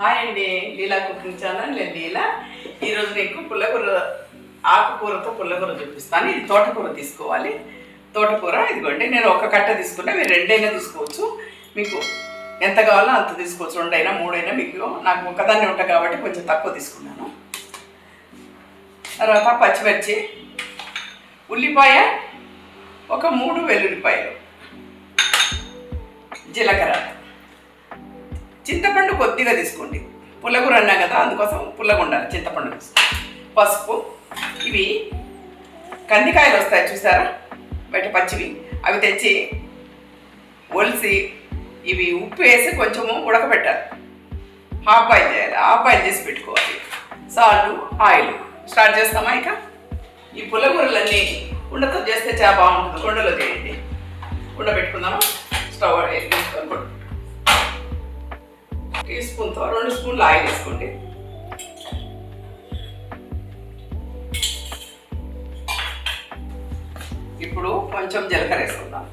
Hi అండి, లీలా cooking channel. నేను లీలా. ఈరోజు నీకు పుల్లకూర, ఆకుకూరతో పుల్లకూర చూపిస్తాను. ఇది తోటకూర తీసుకోవాలి. తోటకూర ఇదిగోండి, నేను ఒక కట్ట తీసుకున్నా, మీరు రెండైనా తీసుకోవచ్చు. మీకు ఎంత కావాలో అంత తీసుకోవచ్చు, రెండైనా మూడైనా. మీకు నాకు ఒకదాన్ని ఉంటాయి కాబట్టి కొంచెం తక్కువ తీసుకున్నాను. తర్వాత పచ్చిమిర్చి, ఉల్లిపాయ ఒక 3 వెల్లుల్లిపాయలు, జీలకర్ర, చింతపండు కొద్దిగా తీసుకోండి. పుల్లకూర అన్నా కదా, అందుకోసం పుల్లగా ఉండాలి, చింతపండు తీసుకోండి. పసుపు, ఇవి కందికాయలు వస్తాయి చూసారా బయట పచ్చివి, అవి తెచ్చి ఒలిసి ఇవి ఉప్పు వేసి కొంచెము ఉడకబెట్టాలి. హాఫ్ బాయిల్ చేయాలి, హాఫ్ బాయిల్ చేసి పెట్టుకోవాలి. Salt, oil. స్టార్ట్ చేస్తామా? ఇక ఈ పుల్లకూరలన్నీ కుండతో చేస్తే చాలా బాగుంటుంది. కుండలో చేయండి. కుండ పెట్టుకుందామా? స్టవ్ వేసుకొని టీ స్పూన్తో 2 స్పూన్లు ఆయిల్ వేసుకోండి. ఇప్పుడు కొంచెం జీలకర్ర వేసుకుందాం.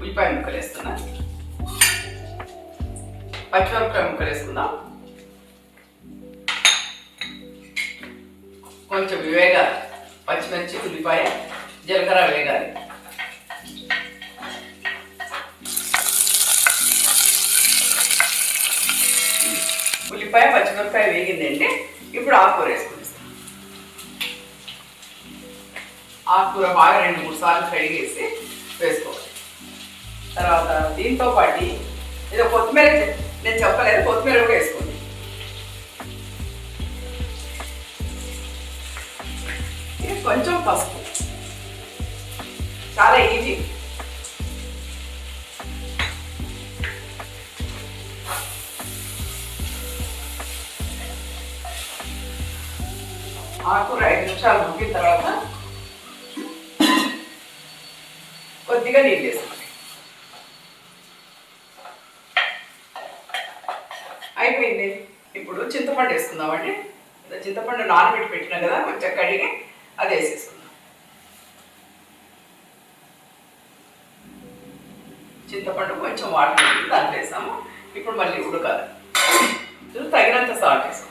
ఉల్లిపాయ ముక్కలు వేస్తున్నా. పచ్చిమిరపకాయ ముక్కలు వేసుకుందాం. కొంచెం వేగాలి. పచ్చిమిర్చి, ఉల్లిపాయ, జీలకర్ర వేగాలి. ఉల్లిపాయ, పచ్చిమిరపకాయ వేగిందండి. ఇప్పుడు ఆకుకూర వేసుకుంటాం. ఆకుకూర బాగా 2-3 సార్లు కడిగేసి వేసుకోవాలి. తర్వాత దీంతో పాటు ఏదో కొత్తిమీర, నేను చెప్పలేదు, కొత్తిమీర కూడా వేసుకోండి. ఇది కొంచెం పసుపు, చాలా ఈజీ. ఆకుకూర 5 నిమిషాలు ఉడికిన తర్వాత కొద్దిగా నీళ్ళు వేసుకోండి. అయిపోయింది. ఇప్పుడు చింతపండు వేసుకుందామండి. చింతపండు నానబెట్టి పెట్టినా కదా, కొంచెం కడిగి అది వేసేసుకుందాం. చింతపండు కొంచెం వాటర్ పెట్టి దాంట్లో వేసాము. ఇప్పుడు మళ్ళీ ఉడకాలి. తగినంత సాల్ట్ వేసుకోండి.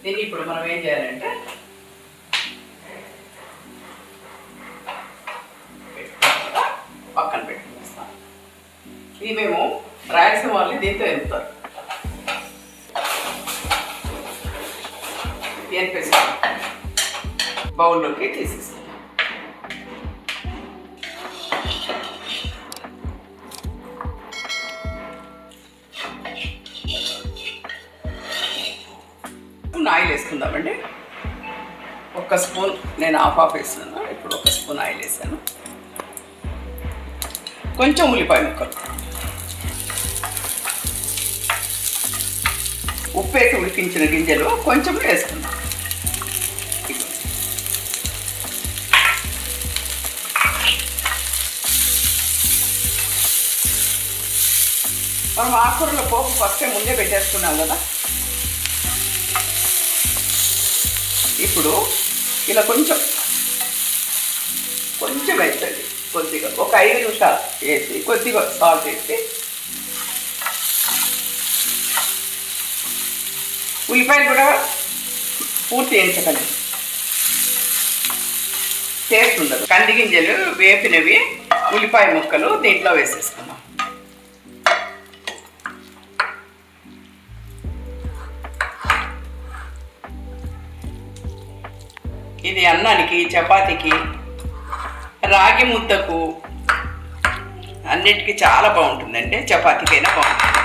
దీన్ని ఇప్పుడు మనం ఏం చేయాలంటే పక్కన పెట్టుకుంటాం. ఇది మేము రాయలసీమ వాళ్ళు దీంతో ఎనుపుతారు. ఎనిపేసి బౌల్లోకి తీసేస్తాం. ఆయిల్ వేసుకుందామండి. 1 స్పూన్, నేను హాఫ్ వేస్తున్నాను. ఇప్పుడు 1 స్పూన్ ఆయిల్ వేసాను. కొంచెం ఉల్లిపాయ ముక్కలు, ఉప్పు వేసి ఉడికించిన గింజలు కొంచెం వేసుకుందాం. మనం ఆకుకూరలో పోపు ఫస్టే ముందే పెట్టేసుకున్నాం కదా. ఇప్పుడు ఇలా కొంచెం వేస్తుంది. కొద్దిగా ఒక 5 నిమిషాలు వేసి కొద్దిగా సాల్ట్ వేసి, ఉల్లిపాయలు కూడా పూర్తి వేయించకండి, టేస్ట్ ఉండదు. కంది గింజలు వేపినవి, ఉల్లిపాయ ముక్కలు దీంట్లో వేసేసుకుందాం. ఇది అన్నానికి, చపాతీకి, రాగి ముద్దకు, అన్నిటికీ చాలా బాగుంటుందండి. చపాతీకైనా బాగుంటుంది.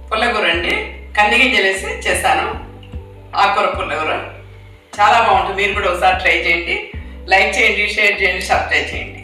పుల్లకూర అండి, కంది గింజలు వేసి చేస్తాను. ఆకుకూర పుల్లకూర చాలా బాగుంటుంది. మీరు కూడా ఒకసారి ట్రై చేయండి. లైక్ చేయండి, షేర్ చేయండి, సబ్స్క్రైబ్ చేయండి.